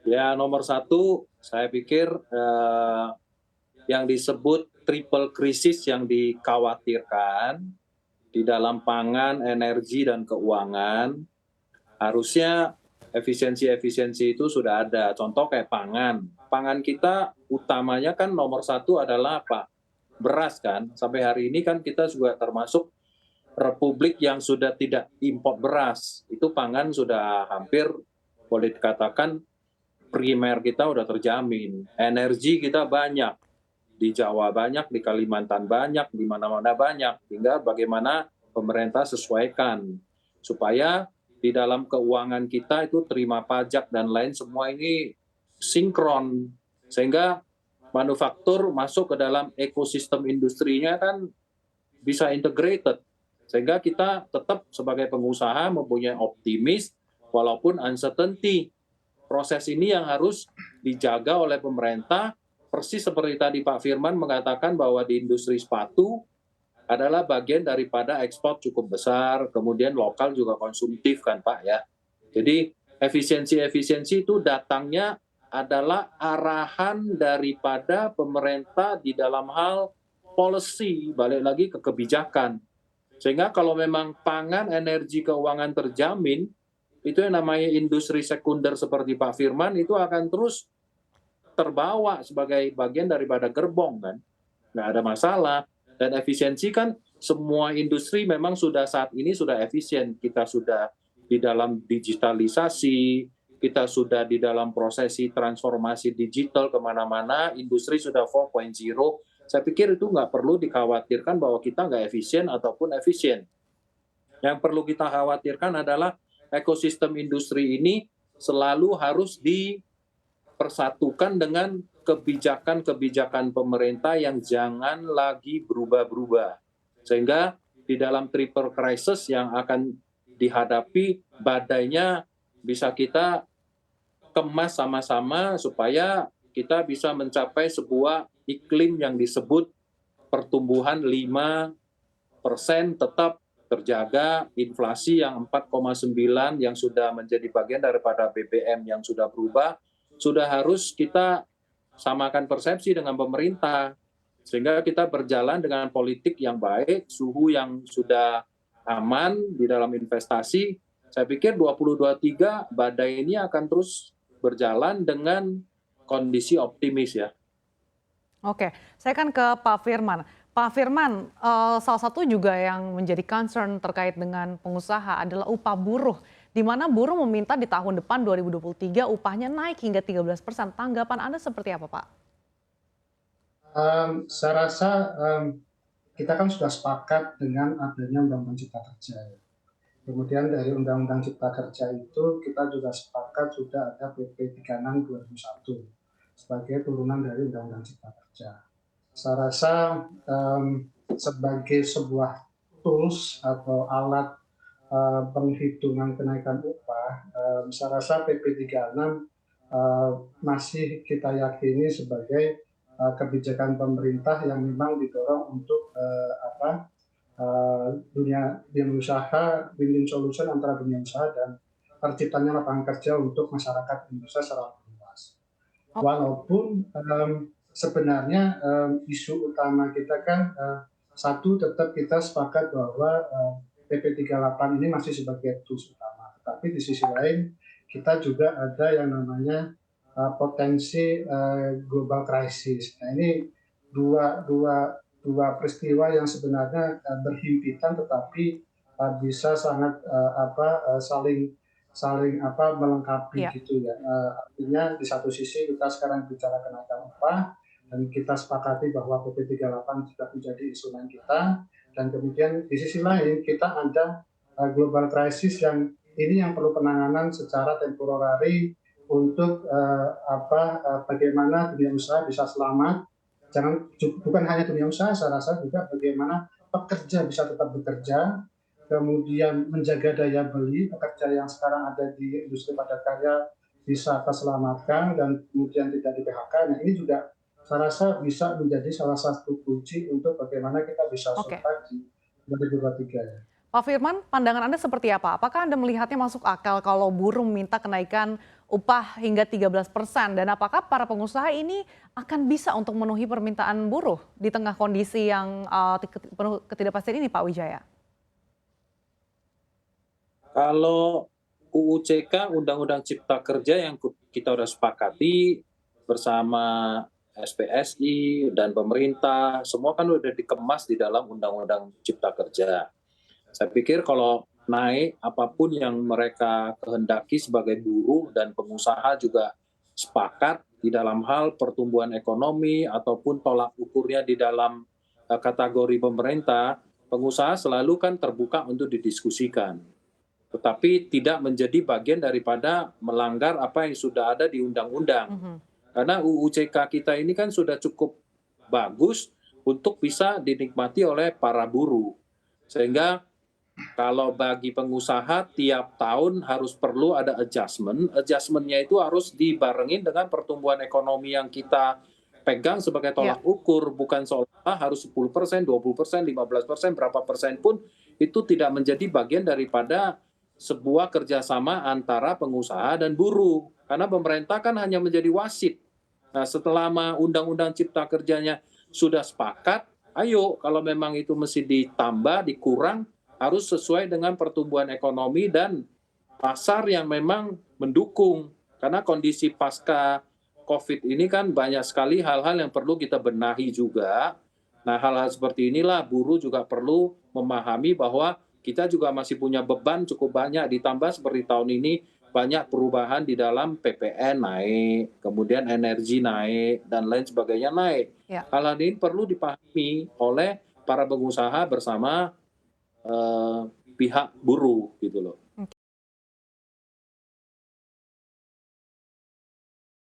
Ya, nomor satu, saya pikir yang disebut triple krisis yang dikhawatirkan di dalam pangan, energi, dan keuangan, harusnya efisiensi-efisiensi itu sudah ada. Contoh kayak pangan. Pangan kita utamanya kan nomor satu adalah apa? Beras kan. Sampai hari ini kan kita juga termasuk republik yang sudah tidak impor beras. Itu pangan sudah hampir boleh dikatakan primer kita udah terjamin. Energi kita banyak. Di Jawa banyak, di Kalimantan banyak, di mana-mana banyak. Tinggal bagaimana pemerintah sesuaikan supaya di dalam keuangan kita itu terima pajak dan lain semua ini sinkron, sehingga manufaktur masuk ke dalam ekosistem industrinya kan bisa integrated, sehingga kita tetap sebagai pengusaha mempunyai optimis walaupun uncertainty. Proses ini yang harus dijaga oleh pemerintah, persis seperti tadi Pak Firman mengatakan bahwa di industri sepatu adalah bagian daripada ekspor cukup besar, kemudian lokal juga konsumtif kan Pak ya. Jadi efisiensi-efisiensi itu datangnya adalah arahan daripada pemerintah di dalam hal policy, balik lagi ke kebijakan. Sehingga kalau memang pangan, energi, keuangan terjamin, itu yang namanya industri sekunder seperti Pak Firman itu akan terus terbawa sebagai bagian daripada gerbong kan. Nggak ada masalah. Dan efisiensi kan semua industri memang sudah saat ini sudah efisien. Kita sudah di dalam digitalisasi, kita sudah di dalam prosesi transformasi digital kemana-mana, industri sudah 4.0. Saya pikir itu nggak perlu dikhawatirkan bahwa kita nggak efisien ataupun efisien. Yang perlu kita khawatirkan adalah ekosistem industri ini selalu harus dipersatukan dengan kebijakan-kebijakan pemerintah yang jangan lagi berubah-berubah. Sehingga di dalam triple crisis yang akan dihadapi, badainya bisa kita kemas sama-sama supaya kita bisa mencapai sebuah iklim yang disebut pertumbuhan 5% tetap terjaga, inflasi yang 4,9 yang sudah menjadi bagian daripada BBM yang sudah berubah, sudah harus kita samakan persepsi dengan pemerintah. Sehingga kita berjalan dengan politik yang baik, suhu yang sudah aman di dalam investasi. Saya pikir 2023 badai ini akan terus berjalan dengan kondisi optimis ya. Oke, saya kan ke Pak Firman. Pak Firman, salah satu juga yang menjadi concern terkait dengan pengusaha adalah upah buruh, di mana buruh meminta di tahun depan 2023 upahnya naik hingga 13%. Tanggapan Anda seperti apa, Pak? Saya rasa kita kan sudah sepakat dengan adanya Undang-Undang Cipta Kerja. Kemudian dari Undang-Undang Cipta Kerja itu kita juga sepakat sudah ada PP 36 2001 sebagai turunan dari Undang-Undang Cipta Kerja. Saya rasa sebagai sebuah tools atau alat penghitungan kenaikan upah, saya rasa PP 36 masih kita yakini sebagai kebijakan pemerintah yang memang didorong untuk dunia usaha, win-win solution antara dunia usaha dan terciptanya lapangan kerja untuk masyarakat Indonesia secara luas. Walaupun sebenarnya isu utama kita kan satu, tetap kita sepakat bahwa PP 38 ini masih sebagai tools utama. Tapi di sisi lain kita juga ada yang namanya potensi global crisis. Nah ini dua peristiwa yang sebenarnya berhimpitan tetapi bisa sangat saling melengkapi gitu ya. Artinya di satu sisi kita sekarang bicara kenaikan upah dan kita sepakati bahwa PP 38 sudah menjadi instrumen kita, dan kemudian di sisi lain kita ada global crisis yang ini yang perlu penanganan secara temporary untuk bagaimana dunia usaha bisa selamat. Bukan hanya dunia usaha, saya rasa juga bagaimana pekerja bisa tetap bekerja, kemudian menjaga daya beli pekerja yang sekarang ada di industri padat karya bisa terselamatkan dan kemudian tidak di PHK. Nah ini juga saya rasa bisa menjadi salah satu kunci untuk bagaimana kita bisa survive di 2023 ya. Pak Firman, pandangan Anda seperti apa? Apakah Anda melihatnya masuk akal kalau buruh meminta kenaikan upah hingga 13%? Dan apakah para pengusaha ini akan bisa untuk memenuhi permintaan buruh di tengah kondisi yang penuh ketidakpastian ini, Pak Wijaya? Kalau UU CK, Undang-Undang Cipta Kerja yang kita sudah sepakati bersama SPSI dan pemerintah, semua kan sudah dikemas di dalam Undang-Undang Cipta Kerja. Saya pikir kalau naik apapun yang mereka kehendaki sebagai buruh dan pengusaha juga sepakat di dalam hal pertumbuhan ekonomi ataupun tolak ukurnya di dalam kategori pemerintah, pengusaha selalu kan terbuka untuk didiskusikan. Tetapi tidak menjadi bagian daripada melanggar apa yang sudah ada di undang-undang. Karena UU CK kita ini kan sudah cukup bagus untuk bisa dinikmati oleh para buruh. Sehingga kalau bagi pengusaha tiap tahun harus perlu ada adjustment. Adjustment-nya itu harus dibarengin dengan pertumbuhan ekonomi yang kita pegang sebagai tolak ukur. Bukan seolah harus 10%, 20%, 15%, berapa persen pun itu tidak menjadi bagian daripada sebuah kerjasama antara pengusaha dan buruh. Karena pemerintah kan hanya menjadi wasit. Nah, setelah Undang-Undang Cipta Kerjanya sudah sepakat, ayo kalau memang itu mesti ditambah, dikurang, harus sesuai dengan pertumbuhan ekonomi dan pasar yang memang mendukung. Karena kondisi pasca COVID ini kan banyak sekali hal-hal yang perlu kita benahi juga. Nah, hal-hal seperti inilah buruh juga perlu memahami bahwa kita juga masih punya beban cukup banyak, ditambah seperti tahun ini banyak perubahan di dalam PPN naik, kemudian energi naik, dan lain sebagainya naik. Hal-hal ini perlu dipahami oleh para pengusaha bersama pihak buruh gitu loh.